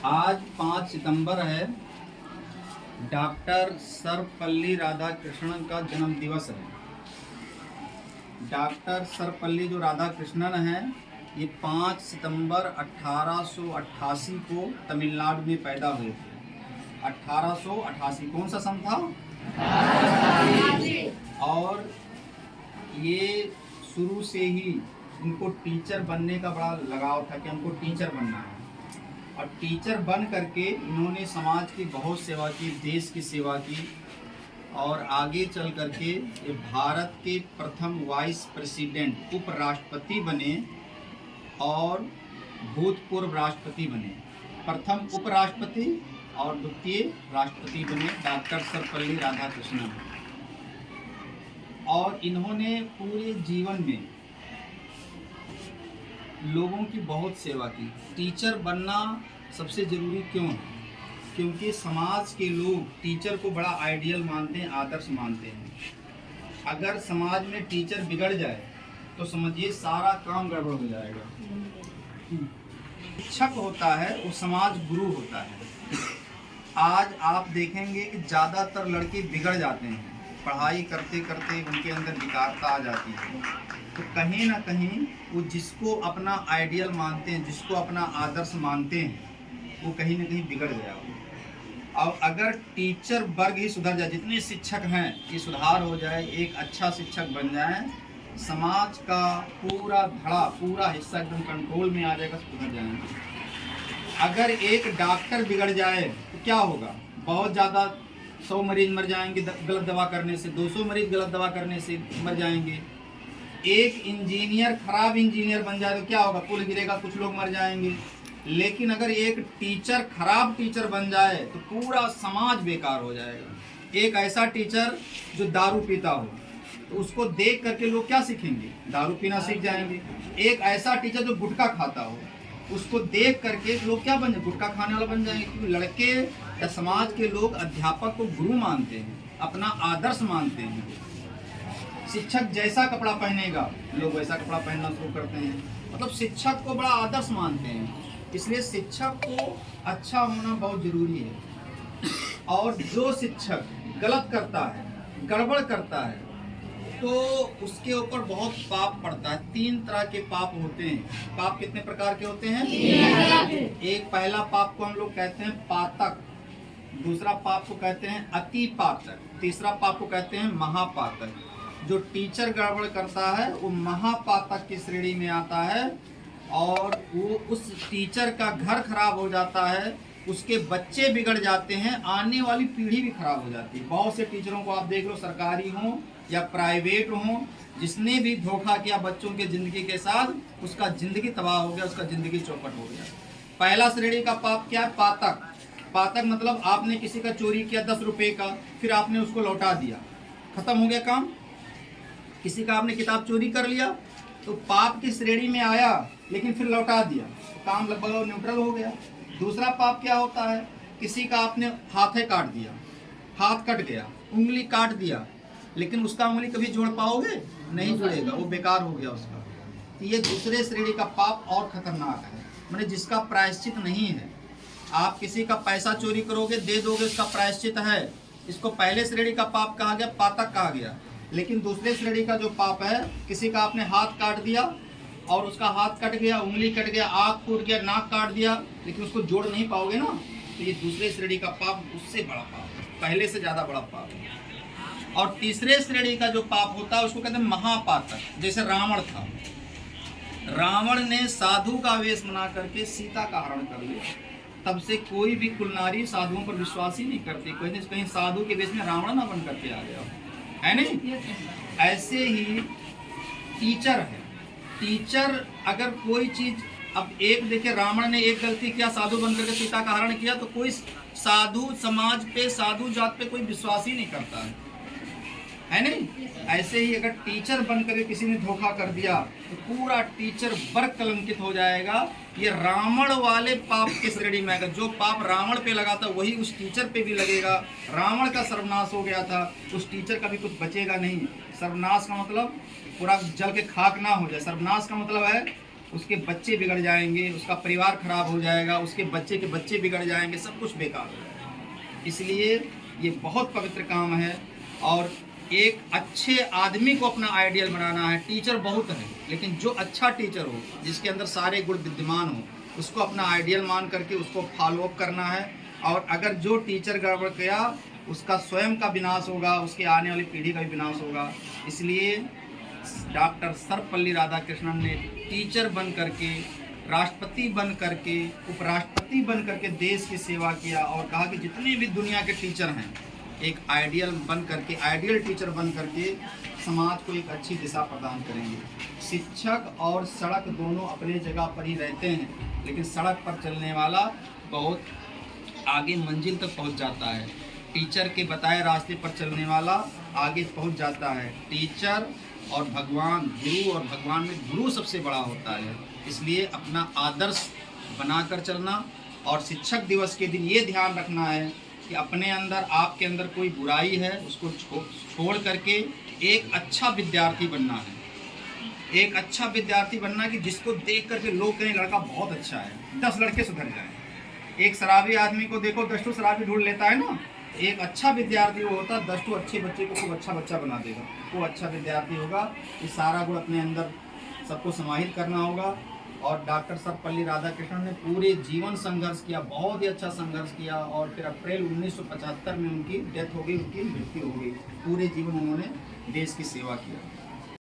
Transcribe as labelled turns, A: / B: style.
A: आज 5 सितंबर है। डॉक्टर सर्वपल्ली राधाकृष्णन का जन्म दिवस है। डॉक्टर सर्वपल्ली जो राधाकृष्णन है, ये 5 सितंबर 1888 को तमिलनाडु में पैदा हुए थे। 1888 कौन सा सन था? और ये शुरू से ही इनको टीचर बनने का बड़ा लगाव था कि हमको टीचर बनना है। और टीचर बन करके इन्होंने समाज की बहुत सेवा की, देश की सेवा की, और आगे चल करके ये भारत के प्रथम वाइस प्रेसिडेंट उपराष्ट्रपति बने और भूतपूर्व राष्ट्रपति बने। प्रथम उपराष्ट्रपति और द्वितीय राष्ट्रपति बने डॉक्टर सर्वपल्ली राधाकृष्णन। और इन्होंने पूरे जीवन में लोगों की बहुत सेवा की। टीचर बनना सबसे ज़रूरी क्यों है? क्योंकि समाज के लोग टीचर को बड़ा आइडियल मानते हैं, आदर्श मानते हैं। अगर समाज में टीचर बिगड़ जाए तो समझिए सारा काम गड़बड़ हो जाएगा। शिक्षक होता है वो समाज गुरु होता है। आज आप देखेंगे कि ज़्यादातर लड़के बिगड़ जाते हैं, पढ़ाई करते करते उनके अंदर विकारता आ जाती है। तो कहीं ना कहीं वो जिसको अपना आइडियल मानते हैं, जिसको अपना आदर्श मानते हैं, वो कहीं ना कहीं बिगड़ गया हो। और अगर टीचर वर्ग ही सुधर जाए, जितने शिक्षक हैं ये सुधार हो जाए, एक अच्छा शिक्षक बन जाए, समाज का पूरा धड़ा, पूरा हिस्सा एकदम कंट्रोल में आ जाएगा, सुधर जाएंगे। अगर एक डॉक्टर बिगड़ जाए तो क्या होगा? बहुत ज़्यादा 100 मरीज मर जाएंगे गलत दवा करने से, 200 मरीज गलत दवा करने से मर जाएंगे। एक इंजीनियर खराब इंजीनियर बन जाए तो क्या होगा? पुल गिरेगा, कुछ लोग मर जाएंगे। लेकिन अगर एक टीचर खराब टीचर बन जाए तो पूरा समाज बेकार हो जाएगा। एक ऐसा टीचर जो दारू पीता हो तो उसको देख करके लोग क्या सीखेंगे? दारू पीना सीख जाएंगे। एक ऐसा टीचर जो गुटखा खाता हो, उसको देख करके लोग क्या बन जाए? गुटखा खाने वाला बन जाएंगे। क्योंकि लड़के या समाज के लोग अध्यापक को गुरु मानते हैं, अपना आदर्श मानते हैं। शिक्षक जैसा कपड़ा पहनेगा लोग वैसा कपड़ा पहनना शुरू करते हैं। मतलब शिक्षक को बड़ा आदर्श मानते हैं। इसलिए शिक्षक को अच्छा होना बहुत जरूरी है। और जो शिक्षक गलत करता है, गड़बड़ करता है, तो उसके ऊपर बहुत पाप पड़ता है। 3 तरह के पाप होते हैं। पाप कितने प्रकार के होते हैं? एक पहला पाप को हम लोग कहते हैं पातक, दूसरा पाप को कहते हैं अति पातक, तीसरा पाप को कहते हैं महापातक। जो टीचर गड़बड़ करता है वो महापातक की श्रेणी में आता है, और वो उस टीचर का घर खराब हो जाता है, उसके बच्चे बिगड़ जाते हैं, आने वाली पीढ़ी भी खराब हो जाती है। बहुत से टीचरों को आप देख लो, सरकारी हों या प्राइवेट हों, जिसने भी धोखा किया बच्चों के ज़िंदगी के साथ, उसका ज़िंदगी तबाह हो गया, उसका ज़िंदगी चौपट हो गया। पहला श्रेणी का पाप क्या है? पातक। पातक मतलब आपने किसी का चोरी किया 10 रुपये का, फिर आपने उसको लौटा दिया, खत्म हो गया काम। किसी का आपने किताब चोरी कर लिया तो पाप की श्रेणी में आया, लेकिन फिर लौटा दिया, काम लगभग न्यूट्रल हो गया। दूसरा पाप क्या होता है? किसी का आपने हाथे काट दिया, हाथ कट गया, उंगली काट दिया, लेकिन उसका उंगली कभी जोड़ पाओगे? नहीं जुड़ेगा, वो बेकार हो गया उसका। तो ये दूसरे श्रेणी का पाप और खतरनाक है, मैंने जिसका प्रायश्चित नहीं है। आप किसी का पैसा चोरी करोगे, दे दोगे, उसका प्रायश्चित है। इसको पहले श्रेणी का पाप कहा गया, पातक कहा गया। लेकिन दूसरे श्रेणी का जो पाप है, किसी का आपने हाथ काट दिया और उसका हाथ कट गया, उंगली कट गया, आँख फूट गया, नाक काट दिया, लेकिन उसको जोड़ नहीं पाओगे ना, तो ये दूसरे श्रेणी का पाप उससे बड़ा पाप है, पहले से ज़्यादा बड़ा पाप है। और तीसरे श्रेणी का जो पाप होता है उसको कहते हैं महापातक। जैसे रावण था, रावण ने साधु का वेश बना करके सीता का हरण कर लिया। तब से कोई भी कुलनारी साधुओं पर विश्वास ही नहीं करती। कहीं साधु के वेश में रावण ना बन करके आ गया है नहीं। ऐसे ही टीचर है। टीचर अगर कोई चीज, अब एक देखिए, रावण ने एक गलती किया, साधु बन करके सीता का हरण किया, तो कोई साधु समाज पे, साधु जात पे कोई विश्वास ही नहीं करता है नहीं। ऐसे ही अगर टीचर बन करके किसी ने धोखा कर दिया तो पूरा टीचर वर्ग कलंकित हो जाएगा। ये रावण वाले पाप की श्रेणी में आएगा। जो पाप रावण पे लगा था वही उस टीचर पे भी लगेगा। रावण का सर्वनाश हो गया था, उस टीचर का भी कुछ बचेगा नहीं। सर्वनाश का मतलब पूरा जल के खाक ना हो जाए। सर्वनाश का मतलब है उसके बच्चे बिगड़ जाएंगे, उसका परिवार खराब हो जाएगा, उसके बच्चे के बच्चे बिगड़ जाएंगे, सब कुछ बेकार हो जाएगा। इसलिए ये बहुत पवित्र काम है। और एक अच्छे आदमी को अपना आइडियल बनाना है। टीचर बहुत है, लेकिन जो अच्छा टीचर हो, जिसके अंदर सारे गुण विद्यमान हो, उसको अपना आइडियल मान करके उसको फॉलो अप करना है। और अगर जो टीचर गड़बड़ किया, उसका स्वयं का विनाश होगा, उसके आने वाली पीढ़ी का भी विनाश होगा। इसलिए डॉक्टर सर्वपल्ली राधाकृष्णन ने टीचर बन करके, राष्ट्रपति बन करके, उपराष्ट्रपति बन करके देश की सेवा किया और कहा कि जितने भी दुनिया के टीचर हैं, एक आइडियल बन करके, आइडियल टीचर बन करके समाज को एक अच्छी दिशा प्रदान करेंगे। शिक्षक और सड़क दोनों अपने जगह पर ही रहते हैं, लेकिन सड़क पर चलने वाला बहुत आगे मंजिल तक पहुंच जाता है। टीचर के बताए रास्ते पर चलने वाला आगे पहुंच जाता है। टीचर और भगवान, गुरु और भगवान में गुरु सबसे बड़ा होता है। इसलिए अपना आदर्श बनाकर चलना। और शिक्षक दिवस के दिन ये ध्यान रखना है कि अपने अंदर, आपके अंदर कोई बुराई है, उसको छोड़ करके एक अच्छा विद्यार्थी बनना है। एक अच्छा विद्यार्थी बनना कि जिसको देख करके लोग कहें लड़का बहुत अच्छा है, 10 लड़के सुधर जाएं। एक शराबी आदमी को देखो, 10 तो शराबी ढूंढ लेता है ना। एक अच्छा विद्यार्थी वो होता है, 10 तो अच्छे बच्चे को खूब अच्छा बच्चा बना देगा। वो अच्छा विद्यार्थी होगा। ये सारा गुण अपने अंदर सबको समाहित करना होगा। और डॉक्टर सर्वपल्ली राधाकृष्णन ने पूरे जीवन संघर्ष किया, बहुत ही अच्छा संघर्ष किया। और फिर अप्रैल 1975 में उनकी डेथ हो गई, उनकी मृत्यु हो गई। पूरे जीवन उन्होंने देश की सेवा किया।